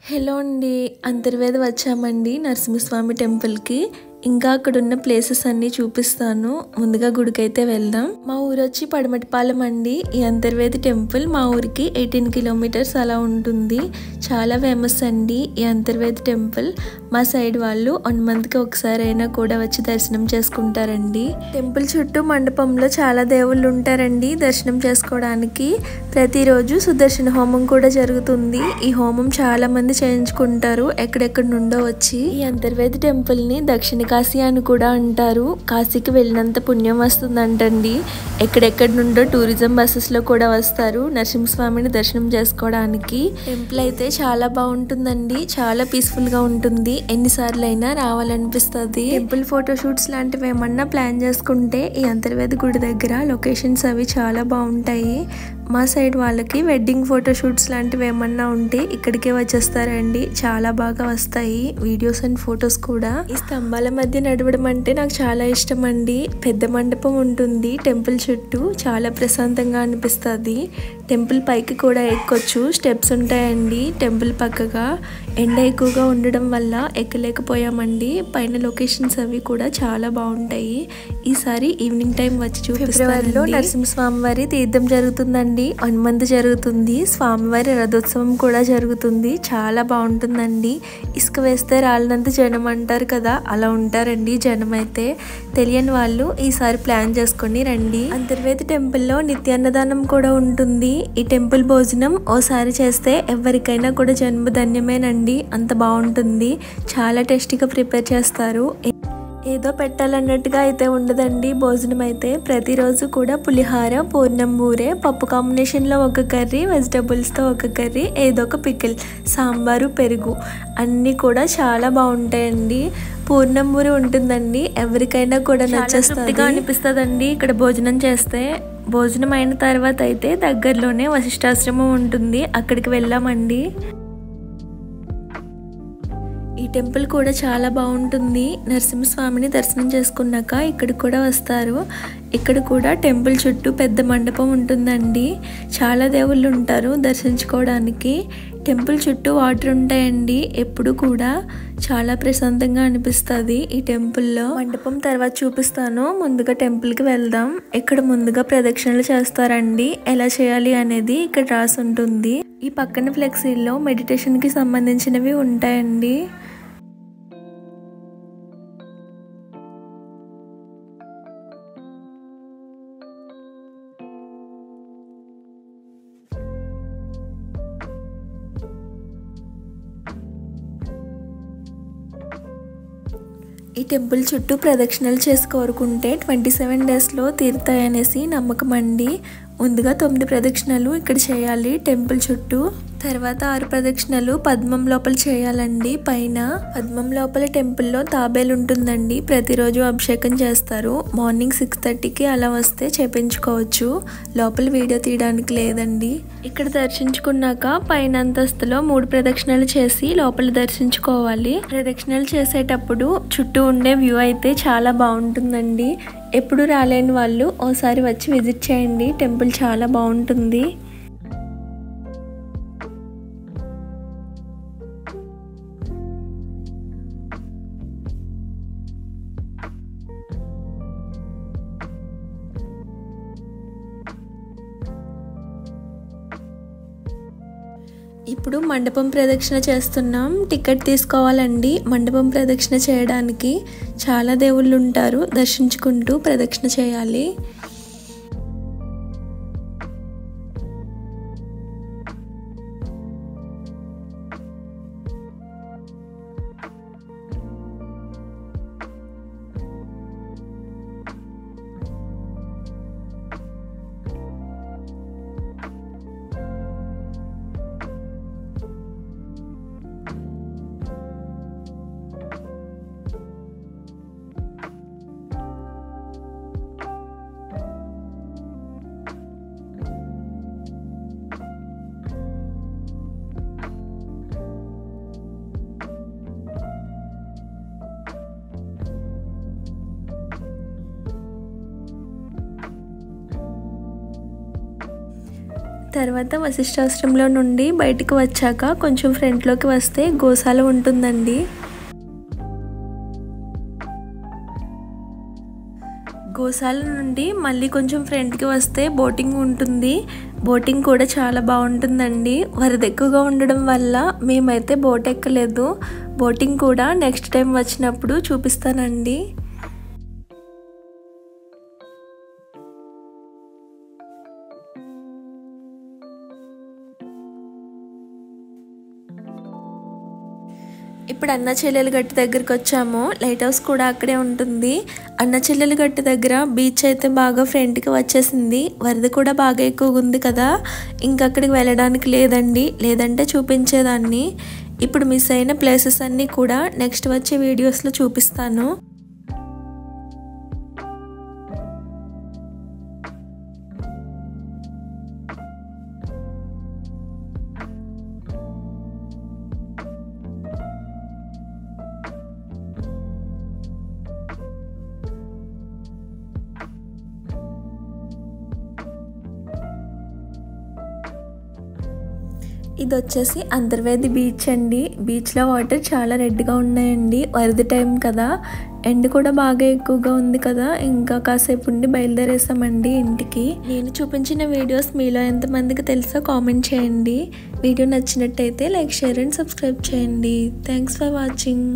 Hello అండి. అంతర్వేది వచ్చామండి నరసింహస్వామి టెంపుల్కి. ఇంకా అక్కడ ఉన్న ప్లేసెస్ అన్నీ చూపిస్తాను. ముందుగా గుడికైతే వెళ్దాం. మా ఊరు వచ్చి పడమటిపాలెం అండి. ఈ అంతర్వేది టెంపుల్ మా ఊరికి 18 కిలోమీటర్స్ అలా ఉంటుంది. చాలా ఫేమస్ అండి ఈ అంతర్వేది టెంపుల్. మా సైడ్ వాళ్ళు 1 మంత్కి ఒకసారి అయినా కూడా వచ్చి దర్శనం చేసుకుంటారండి. టెంపుల్ చుట్టూ మండపంలో చాలా దేవుళ్ళు ఉంటారండి దర్శనం చేసుకోవడానికి. ప్రతిరోజు సుదర్శన హోమం కూడా జరుగుతుంది. ఈ హోమం చాలా మంది చేయించుకుంటారు ఎక్కడెక్కడ నుండో వచ్చి. ఈ అంతర్వేది టెంపుల్ ని దక్షిణ కాశీ అని కూడా అంటారు. కాశీకి వెళ్ళినంత పుణ్యం వస్తుందంటండి. ఎక్కడెక్కడి నుండో టూరిజం బస్సెస్ లో కూడా వస్తారు నరసింహస్వామిని దర్శనం చేసుకోవడానికి. టెంపుల్ అయితే చాలా బాగుంటుందండి. చాలా పీస్ఫుల్ గా ఉంటుంది. ఎన్నిసార్లు అయినా రావాలనిపిస్తుంది. టెంపుల్ ఫోటోషూట్స్ లాంటివి ఏమన్నా ప్లాన్ చేసుకుంటే ఈ అంతర్వేది గుడి దగ్గర లొకేషన్స్ అవి చాలా బాగుంటాయి. మా సైడ్ వాళ్ళకి వెడ్డింగ్ ఫోటోషూట్స్ లాంటివి ఏమన్నా ఉంటే ఇక్కడికే వచ్చేస్తారండి. చాలా బాగా వస్తాయి వీడియోస్ అండ్ ఫొటోస్ కూడా. ఈ స్తంభాల మధ్య నడవడం అంటే నాకు చాలా ఇష్టం అండి. పెద్ద మండపం ఉంటుంది టెంపుల్ చుట్టూ. చాలా ప్రశాంతంగా అనిపిస్తుంది. టెంపుల్ పైకి కూడా ఎక్కొచ్చు. స్టెప్స్ ఉంటాయండి టెంపుల్ పక్కగా. ఎండ ఎక్కువగా ఉండడం వల్ల ఎక్కలేకపోయామండి. పైన లొకేషన్స్ అవి కూడా చాలా బాగుంటాయి. ఈసారి ఈవినింగ్ టైం వచ్చి చూపిస్తాను. ఫిబ్రవరిలో నరసింహస్వామి వారి తీర్థం జరుగుతుందండి. 1 మంత్ జరుగుతుంది. స్వామివారి రథోత్సవం కూడా జరుగుతుంది. చాలా బాగుంటుందండి. ఇసుక వేస్తే రాళ్ళనంత జనం అంటారు కదా, అలా ఉంటారండి జనం అయితే. తెలియని వాళ్ళు ఈసారి ప్లాన్ చేసుకొని రండి. అంతర్వేది టెంపుల్లో నిత్యాన్నదానం కూడా ఉంటుంది. ఈ టెంపుల్ భోజనం ఓసారి చేస్తే ఎవరికైనా కూడా జన్మధన్యమేనండి. అంత బాగుంటుంది. చాలా టేస్టీగా ప్రిపేర్ చేస్తారు. ఏదో పెట్టాలన్నట్టుగా అయితే ఉండదండి భోజనం అయితే. ప్రతిరోజు కూడా పులిహార, పూర్ణం బూరె, పప్పు కాంబినేషన్లో ఒక కర్రీ, వెజిటబుల్స్తో ఒక కర్రీ, ఏదో ఒక పికిల్, సాంబారు, పెరుగు అన్నీ కూడా చాలా బాగుంటాయండి. పూర్ణం బూరె ఉంటుందండి. ఎవరికైనా కూడా నచ్చేస్తుంది అనిపిస్తుందండి ఇక్కడ భోజనం చేస్తే. భోజనం అయిన తర్వాత అయితే దగ్గరలోనే వశిష్ఠాశ్రమం ఉంటుంది. అక్కడికి వెళ్ళామండి. ఈ టెంపుల్ కూడా చాలా బాగుంటుంది. నరసింహస్వామిని దర్శనం చేసుకున్నాక ఇక్కడ కూడా వస్తారు. ఇక్కడ కూడా టెంపుల్ చుట్టూ పెద్ద మండపం ఉంటుందండి. చాలా దేవుళ్ళు ఉంటారు దర్శించుకోవడానికి. టెంపుల్ చుట్టూ వాటర్ ఉంటాయండి ఎప్పుడు కూడా. చాలా ప్రశాంతంగా అనిపిస్తుంది ఈ టెంపుల్లో. మండపం తర్వాత చూపిస్తాను. ముందుగా టెంపుల్కి వెళ్దాం. ఇక్కడ ముందుగా ప్రదక్షిణలు చేస్తారండి. ఎలా చేయాలి అనేది ఇక్కడ రాసి ఉంటుంది. ఈ పక్కన ఫ్లెక్సీల్లో మెడిటేషన్కి సంబంధించినవి ఉంటాయండి. ఈ టెంపుల్ చుట్టూ ప్రదక్షిణలు చేసి కోరుకుంటే 27 డేస్లో తీరుతాయనేసి నమ్మకం అండి. ముందుగా 9 ప్రదక్షిణలు ఇక్కడ చేయాలి టెంపుల్ చుట్టూ. తర్వాత 6 ప్రదక్షిణలు పద్మం లోపల చేయాలండి. పైన పద్మం లోపల టెంపుల్లో తాబేలు ఉంటుందండి. ప్రతిరోజు అభిషేకం చేస్తారు. మార్నింగ్ 6:30కి అలా వస్తే చేపించుకోవచ్చు. లోపల వీడియో తీయడానికి లేదండి. ఇక్కడ దర్శించుకున్నాక పైన అంతస్తులో 3 ప్రదక్షిణలు చేసి లోపల దర్శించుకోవాలి. ప్రదక్షిణలు చేసేటప్పుడు చుట్టూ ఉండే వ్యూ అయితే చాలా బాగుంటుందండి. ఎప్పుడు రాలేని వాళ్ళు ఓసారి వచ్చి విజిట్ చేయండి. టెంపుల్ చాలా బాగుంటుంది. ఇప్పుడు మండపం ప్రదక్షిణ చేస్తున్నాం. టికెట్ తీసుకోవాలండి మండపం ప్రదక్షిణ చేయడానికి. చాలా దేవుళ్ళు ఉంటారు. దర్శించుకుంటూ ప్రదక్షిణ చేయాలి. తర్వాత వశిష్ఠాశ్రమంలో నుండి బయటికి వచ్చాక కొంచెం ఫ్రంట్లోకి వస్తే గోశాల ఉంటుందండి. గోశాల నుండి మళ్ళీ కొంచెం ఫ్రంట్కి వస్తే బోటింగ్ ఉంటుంది. బోటింగ్ కూడా చాలా బాగుంటుందండి. వరద ఎక్కువగా ఉండడం వల్ల మేమైతే బోట్ ఎక్కలేదు. బోటింగ్ కూడా నెక్స్ట్ టైం వచ్చినప్పుడు చూపిస్తానండి. ఇప్పుడు అన్న చెల్లెలు గట్టు దగ్గరికి వచ్చాము. లైట్ హౌస్ కూడా అక్కడే ఉంటుంది. అన్న చెల్లెలు గట్టు దగ్గర బీచ్ అయితే బాగా ఫ్రంట్కి వచ్చేసింది. వరద కూడా బాగా ఎక్కువగా ఉంది కదా, ఇంకా అక్కడికి వెళ్ళడానికి లేదండి, లేదంటే చూపించేదాన్ని. ఇప్పుడు మిస్ అయిన ప్లేసెస్ అన్నీ కూడా నెక్స్ట్ వచ్చే వీడియోస్లో చూపిస్తాను. ఇది వచ్చేసి అంతర్వేది బీచ్ అండి. బీచ్లో వాటర్ చాలా రెడ్గా ఉన్నాయండి. వరద టైం కదా, ఎండ కూడా బాగా ఎక్కువగా ఉంది కదా, ఇంకా కాసేపు ఉండి బయలుదేరేసామండి ఇంటికి. నేను చూపించిన వీడియోస్ మీలో ఎంతమందికి తెలుసో కామెంట్ చేయండి. వీడియో నచ్చినట్టయితే లైక్, షేర్ అండ్ సబ్స్క్రైబ్ చేయండి. Thanks for watching.